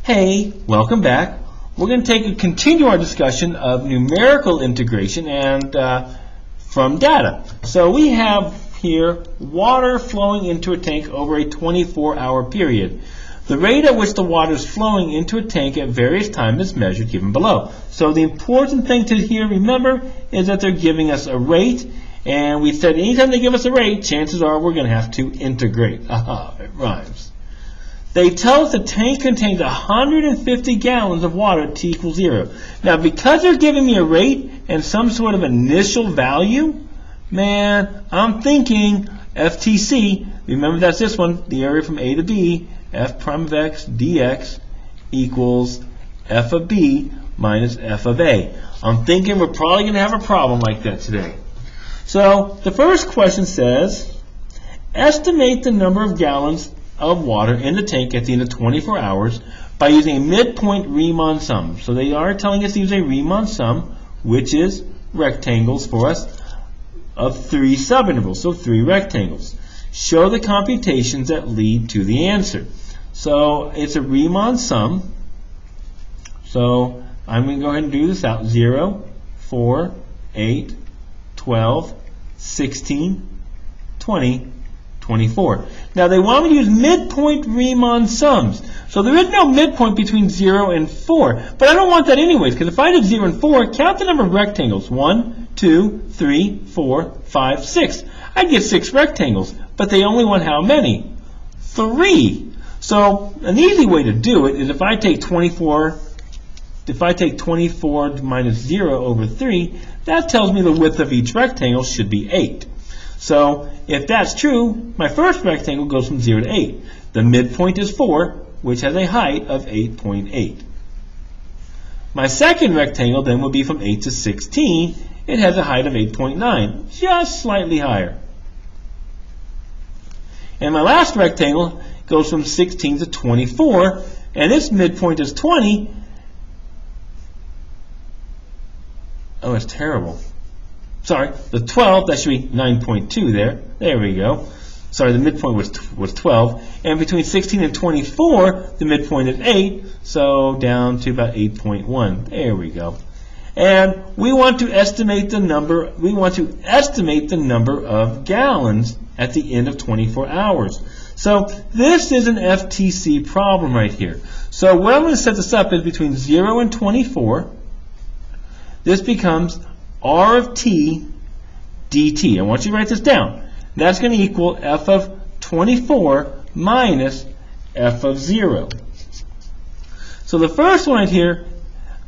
Hey, welcome back. We're going to continue our discussion of numerical integration and from data. So we have here water flowing into a tank over a 24-hour period. The rate at which the water is flowing into a tank at various times is measured given below. So the important thing to here remember is that they're giving us a rate, and we said anytime they give us a rate, chances are we're going to have to integrate. Aha, it rhymes. They tell us the tank contains 150 gallons of water at t equals 0. Now, because they're giving me a rate and some sort of initial value, man, I'm thinking FTC. Remember, that's this one, the area from A to B, f prime of x dx equals f of b minus f of a. I'm thinking we're probably going to have a problem like that today. So the first question says, estimate the number of gallons of water in the tank at the end of 24 hours by using a midpoint Riemann sum. So they are telling us to use a Riemann sum, which is rectangles for us, of 3 subintervals, so 3 rectangles. Show the computations that lead to the answer. So it's a Riemann sum. So I'm going to go ahead and do this out. 0, 4, 8, 12, 16, 20, 24. Now they want me to use midpoint Riemann sums. So there is no midpoint between 0 and 4. But I don't want that anyways, because if I did 0 and 4, count the number of rectangles. 1, 2, 3, 4, 5, 6. I get 6 rectangles. But they only want how many? 3. So an easy way to do it is if I take 24 minus 0 over 3, that tells me the width of each rectangle should be 8. So if that's true, my first rectangle goes from 0 to 8. The midpoint is 4, which has a height of 8.8. My second rectangle then would be from 8 to 16. It has a height of 8.9, just slightly higher. And my last rectangle goes from 16 to 24, and its midpoint is 20. Oh, it's terrible. Sorry, the 12, that should be 9.2 there. There we go. Sorry, the midpoint was 12. And between 16 and 24, the midpoint is 8, so down to about 8.1. There we go. And we want to estimate the number of gallons at the end of 24 hours. So this is an FTC problem right here. So what I'm going to set this up is between 0 and 24. This becomes R of t dt. I want you to write this down. That's going to equal f of 24 minus f of 0. So the first one right here,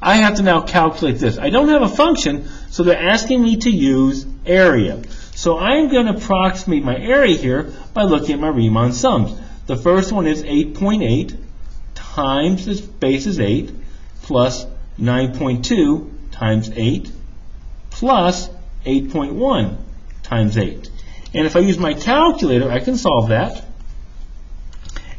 I have to now calculate this. I don't have a function, so they're asking me to use area. So I'm going to approximate my area here by looking at my Riemann sums. The first one is 8.8 times this base is 8 plus 9.2 times 8 plus 8.1 times 8. And if I use my calculator, I can solve that.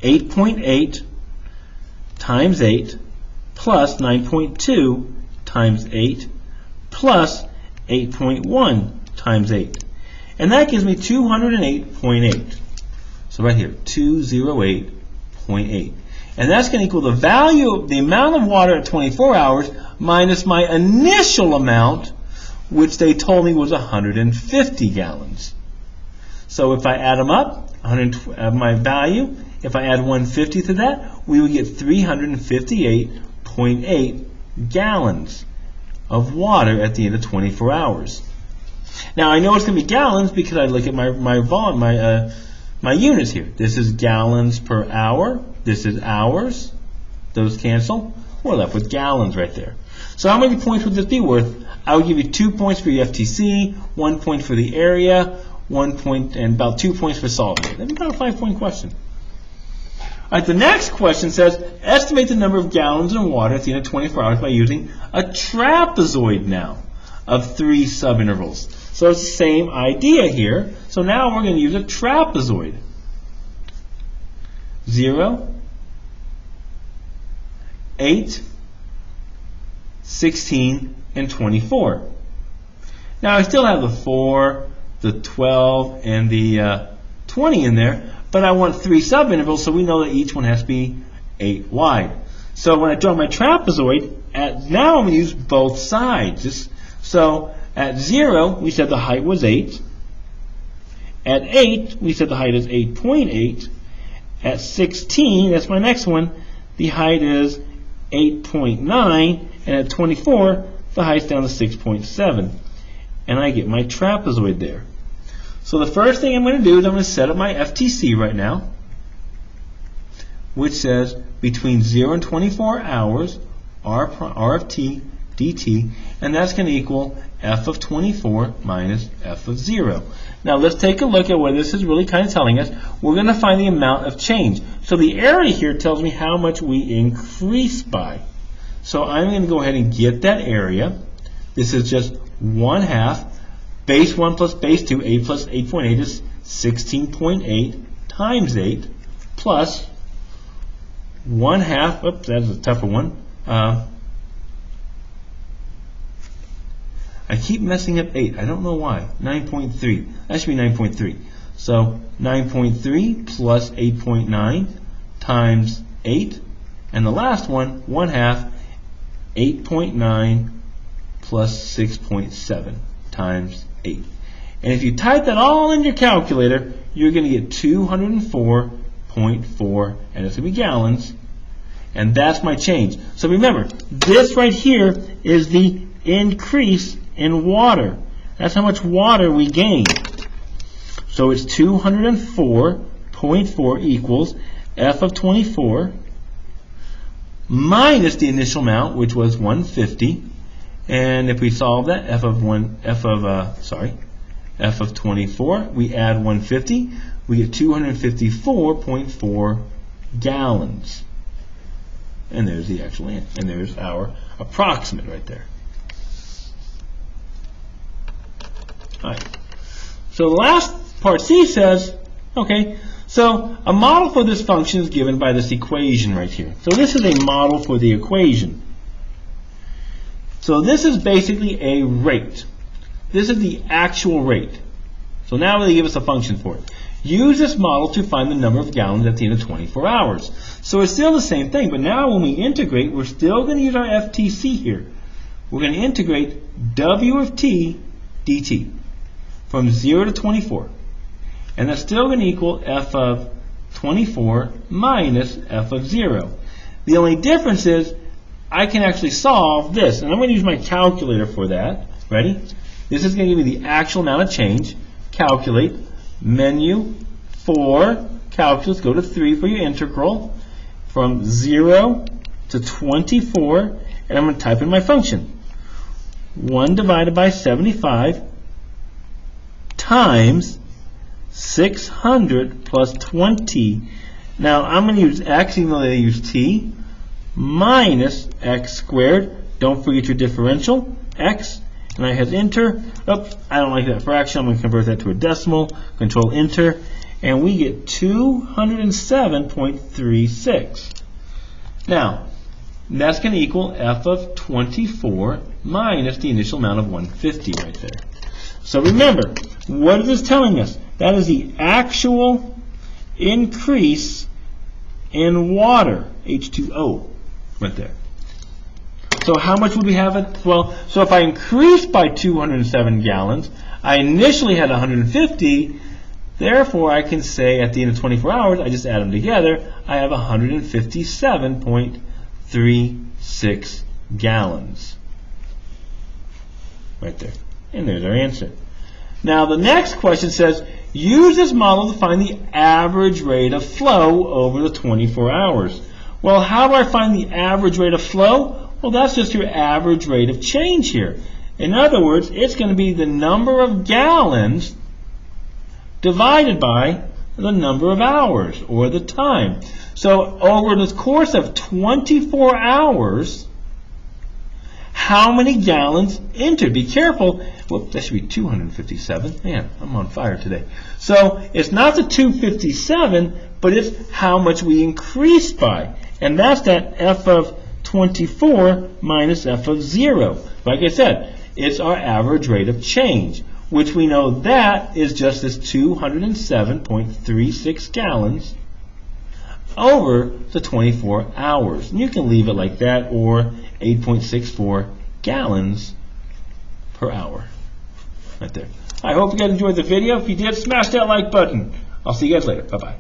8.8 times 8 plus 9.2 times 8 plus 8.1 times 8. And that gives me 208.8. So right here, 208.8. And that's going to equal the value, the amount of water at 24 hours minus my initial amount, which they told me was 150 gallons. So if I add them up, my value, if I add 150 to that, we would get 358.8 gallons of water at the end of 24 hours. Now I know it's going to be gallons because I look at my volume, my units here. This is gallons per hour. This is hours. Those cancel. We're left with gallons right there. So how many points would this be worth? I would give you 2 points for your FTC, 1 point for the area, 1 point, and about 2 points for solving it. That's about a 5-point question. All right, the next question says, estimate the number of gallons of water at the end of 24 hours by using a trapezoid now of 3 subintervals. So it's the same idea here. So now we're going to use a trapezoid. 0, 8, 16, and 24. Now I still have the 4, the 12, and the 20 in there, but I want 3 subintervals, so we know that each one has to be 8 wide. So when I draw my trapezoid, now I'm going to use both sides. So at 0, we said the height was 8. At 8, we said the height is 8.8. At 16, that's my next one, the height is 8.9. And at 24, the height's down to 6.7. And I get my trapezoid there. So the first thing I'm going to do is I'm going to set up my FTC right now, which says between 0 and 24 hours, R of t dt, and that's going to equal f of 24 minus f of 0. Now let's take a look at what this is really kind of telling us. We're going to find the amount of change. So the area here tells me how much we increase by. So I'm going to go ahead and get that area. This is just 1/2. Base 1 plus base 2, 8 plus 8.8 is 16.8 times 8 plus 1/2, oops, that's a tougher one. I keep messing up 8. I don't know why. 9.3. That should be 9.3. So 9.3 plus 8.9 times 8. And the last one, 1/2, 8.9 plus 6.7 times 8. And if you type that all in your calculator, you're going to get 204.4, and it's going to be gallons. And that's my change. So remember, this right here is the increase in water. That's how much water we gain. So it's 204.4 equals f of 24 minus the initial amount, which was 150. And if we solve that, f of 24, we add 150, we get 254.4 gallons. And there's the actual answer. And there's our approximate right there. All right. So the last part C says, okay, so a model for this function is given by this equation right here. So this is a model for the equation. So this is basically a rate. This is the actual rate. So now they give us a function for it. Use this model to find the number of gallons at the end of 24 hours. So it's still the same thing, but now when we integrate, we're still going to use our FTC here. We're going to integrate W of t dt from 0 to 24. And that's still going to equal f of 24 minus f of 0. The only difference is I can actually solve this. And I'm going to use my calculator for that. Ready? This is going to give me the actual amount of change. Calculate. Menu 4. Calculus. Go to 3 for your integral. From 0 to 24. And I'm going to type in my function. 1 divided by 75 times 600 plus 20. Now I'm going to use x, even though they use t, minus x squared. Don't forget your differential, x. And I hit enter. Oops, I don't like that fraction. I'm going to convert that to a decimal. Control enter. And we get 207.36. Now, that's going to equal f of 24 minus the initial amount of 150 right there. So remember, what is this telling us? That is the actual increase in water, H2O, right there. So how much would we have it? Well, so if I increase by 207 gallons, I initially had 150, therefore I can say at the end of 24 hours, I just add them together, I have 157.36 gallons. Right there. And there's our answer. Now the next question says, use this model to find the average rate of flow over the 24 hours. Well, how do I find the average rate of flow? Well, that's just your average rate of change here. In other words, it's going to be the number of gallons divided by the number of hours, or the time. So over the course of 24 hours, how many gallons entered? Be careful. Whoop, that should be 257. Man, I'm on fire today. So it's not the 257, but it's how much we increased by. And that's that f of 24 minus f of 0. Like I said, it's our average rate of change, which we know that is just this 207.36 gallons over the 24 hours. And you can leave it like that, or 8.64 gallons per hour. Right there. I hope you guys enjoyed the video. If you did, smash that like button. I'll see you guys later. Bye-bye.